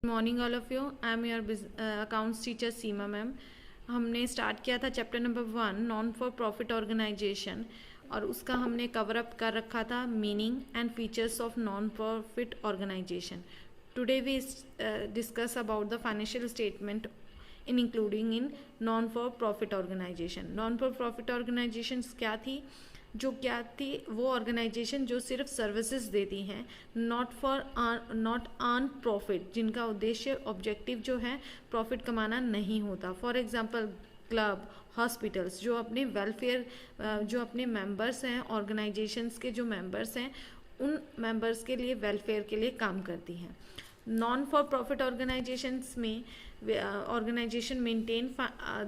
Morning all of you. I am your accounts teacher Seema ma'am. हमने start किया था chapter number 1 non for profit organisation, और उसका हमने कवर अप कर रखा था meaning and features of non profit organisation. Today we discuss about the financial statement in including in non for profit organisation. Non for profit organisation क्या थी? वो organisation जो सिर्फ सर्विसेज देती हैं, नॉट अर्न प्रॉफिट, जिनका उद्देश्य ऑब्जेक्टिव जो है प्रॉफिट कमाना नहीं होता। फॉर एग्जांपल क्लब, हॉस्पिटल्स, जो अपने वेलफेयर, जो अपने मेंबर्स हैं, ऑर्गेनाइजेशंस के जो मेंबर्स हैं, उन मेंबर्स के लिए वेलफेयर के लिए काम करती हैं। नॉन फॉर प्रॉफिट ऑर्गेनाइजेशंस में organization maintain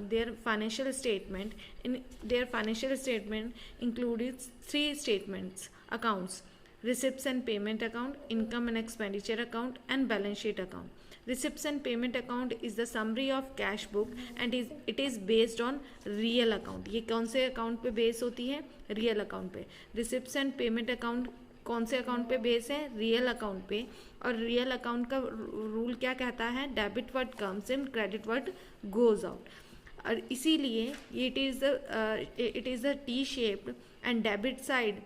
their financial statement. In their financial statement includes 3 statements: accounts, receipts and payment account, income and expenditure account, and balance sheet account. Receipts and payment account is the summary of cash book and it is based on real account. ये कौन से account पे base होती है? Real account पे। Receipts and payment account कौन से account पे बेस है? रियल अकाउंट पे। और रियल अकाउंट का रूल क्या कहता है? Debit what comes in, credit what goes out. और इसीलिए it is a T shaped and debit side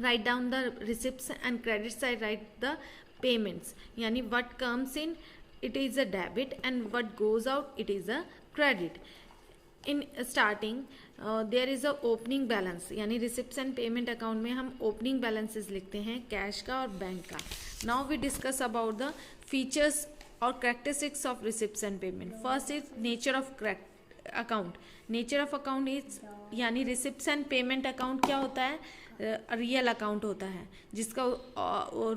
write down the receipts and credit side write the payments. यानी what comes in it is a debit and what goes out it is a credit. In starting there is a opening balance, यानी receipts and payment account में हम opening balances लिखते हैं, cash का और bank का। Now we discuss about the features और characteristics of receipts and payment. First is nature of account. Nature of account is, यानी रिसिप्ट्स एंड पेमेंट अकाउंट क्या होता है? रियल अकाउंट होता है, जिसका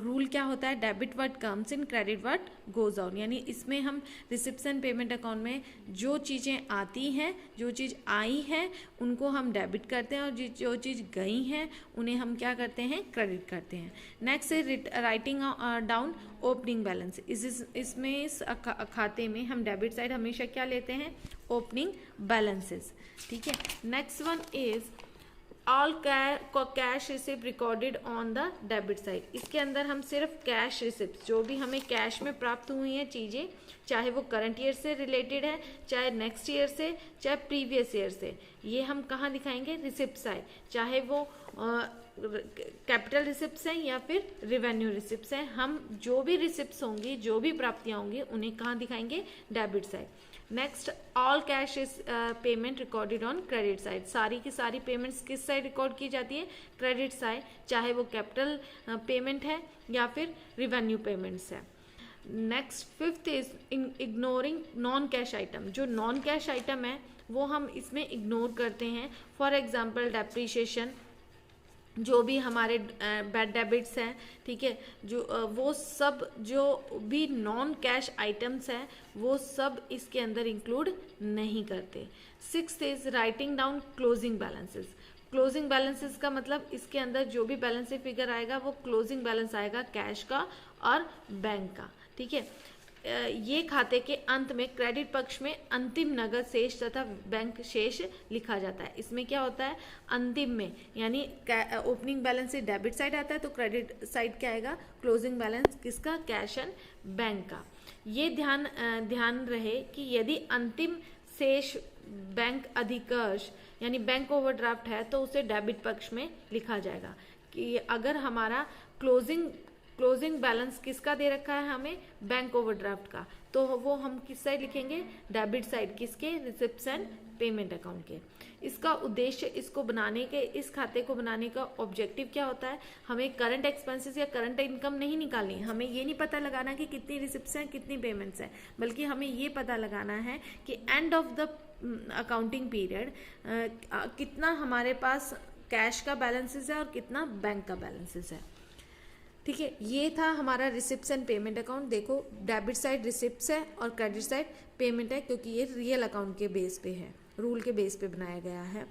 रूल क्या होता है? Debit what comes in, credit what goes out. यानी इसमें हम रिसिप्ट्स एंड पेमेंट अकाउंट में जो चीज़ें आती हैं, जो चीज़ आई है, उनको हम डेबिट करते हैं, और जो चीज़ गई हैं उन्हें हम क्या करते हैं? क्रेडिट करते हैं। Next is writing down opening balance. इसमें इस खाते में हम डेबिट साइड हमेशा क्या लेते हैं? Opening balances. ठीक है। Next one is all cash receipt recorded on the debit side. इसके अंदर हम सिर्फ कैश रिसिप्ट, जो भी हमें कैश में प्राप्त हुई हैं चीज़ें, चाहे वो करंट ईयर से रिलेटेड है, चाहे नेक्स्ट ईयर से, चाहे प्रीवियस ईयर से, ये हम कहाँ दिखाएंगे? Receipt side. चाहे वो कैपिटल रिसिप्ट्स हैं या फिर रिवेन्यू रिसिप्ट्स हैं, हम जो भी रिसिप्ट्स होंगी, जो भी प्राप्तियाँ होंगी, उन्हें कहाँ दिखाएंगे? Debit side. Next, all cash is payment recorded on credit side. सारी की सारी पेमेंट्स किस साइड रिकॉर्ड की जाती है? क्रेडिट साइड, चाहे वो कैपिटल पेमेंट है या फिर रिवेन्यू पेमेंट्स है। Next, fifth is ignoring non cash item. जो नॉन कैश आइटम है वो हम इसमें इग्नोर करते हैं। फॉर एग्जाम्पल डेप्रीशिएशन, जो भी हमारे बैड डेबिट्स हैं, ठीक है, जो वो सब जो भी नॉन कैश आइटम्स हैं वो सब इसके अंदर इंक्लूड नहीं करते। Sixth is writing down closing balances. Closing balances का मतलब इसके अंदर जो भी बैलेंस फिगर आएगा वो क्लोजिंग बैलेंस आएगा कैश का और बैंक का। ठीक है। ये खाते के अंत में क्रेडिट पक्ष में अंतिम नगद शेष तथा बैंक शेष लिखा जाता है। इसमें क्या होता है? अंतिम में, यानी ओपनिंग बैलेंस से डेबिट साइड आता है तो क्रेडिट साइड क्या आएगा? क्लोजिंग बैलेंस किसका? कैश एंड बैंक का। ये ध्यान रहे कि यदि अंतिम शेष बैंक अधिकर्ष यानी बैंक ओवरड्राफ्ट है तो उसे डेबिट पक्ष में लिखा जाएगा। कि अगर हमारा क्लोजिंग बैलेंस किसका दे रखा है हमें? बैंक ओवरड्राफ्ट का, तो वो हम किस साइड लिखेंगे? Debit side. किसके? रिसिप्ट्स एंड पेमेंट अकाउंट के। इसका उद्देश्य, इस खाते को बनाने का ऑब्जेक्टिव क्या होता है? हमें करंट एक्सपेंसेस या करंट इनकम नहीं निकालनी। हमें ये नहीं पता लगाना कि कितनी रिसिप्ट्स हैं, कितनी पेमेंट्स हैं, बल्कि हमें ये पता लगाना है कि end of the accounting period कितना हमारे पास कैश का बैलेंसेस है और कितना बैंक का बैलेंसेस है। ठीक है। ये था हमारा रिसिप्ट्स एंड पेमेंट अकाउंट। देखो, डेबिट साइड रिसिप्ट्स है और क्रेडिट साइड पेमेंट है, क्योंकि ये रियल अकाउंट के बेस पे है, रूल के बेस पे बनाया गया है।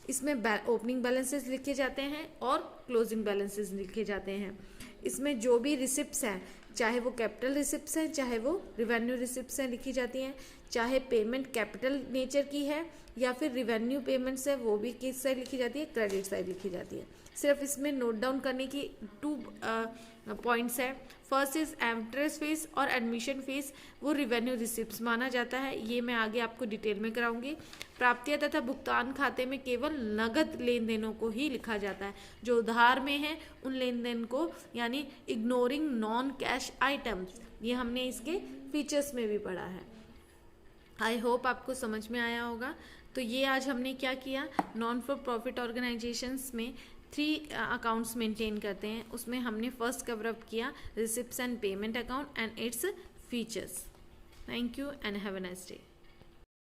इसमें ओपनिंग बैलेंसेस लिखे जाते हैं और क्लोजिंग बैलेंसेस लिखे जाते हैं। इसमें जो भी रिसिप्ट्स हैं, चाहे वो कैपिटल रिसिप्ट्स हैं, चाहे वो रिवेन्यू रिसिप्ट्स हैं, लिखी जाती हैं। चाहे पेमेंट कैपिटल नेचर की है या फिर रिवेन्यू पेमेंट्स है, वो भी किस साइड लिखी जाती है? क्रेडिट साइड लिखी जाती है। सिर्फ इसमें नोट डाउन करने की पॉइंट्स है। फर्स्ट इज एंट्रेंस फीस और एडमिशन फीस, वो रिवेन्यू रिसिप्ट्स माना जाता है, ये मैं आगे आपको डिटेल में कराऊंगी। प्राप्तियां तथा भुगतान खाते में केवल नगद लेन देनों को ही लिखा जाता है, जो उधार में है उन लेन देन को, यानी इग्नोरिंग नॉन कैश आइटम्स, ये हमने इसके फीचर्स में भी पढ़ा है। आई होप आपको समझ में आया होगा। तो ये आज हमने क्या किया, नॉन फॉर प्रॉफिट ऑर्गेनाइजेशंस में 3 अकाउंट्स मेंटेन करते हैं, उसमें हमने फर्स्ट कवर अप किया receipts and payment account and its features. Thank you and have a nice day.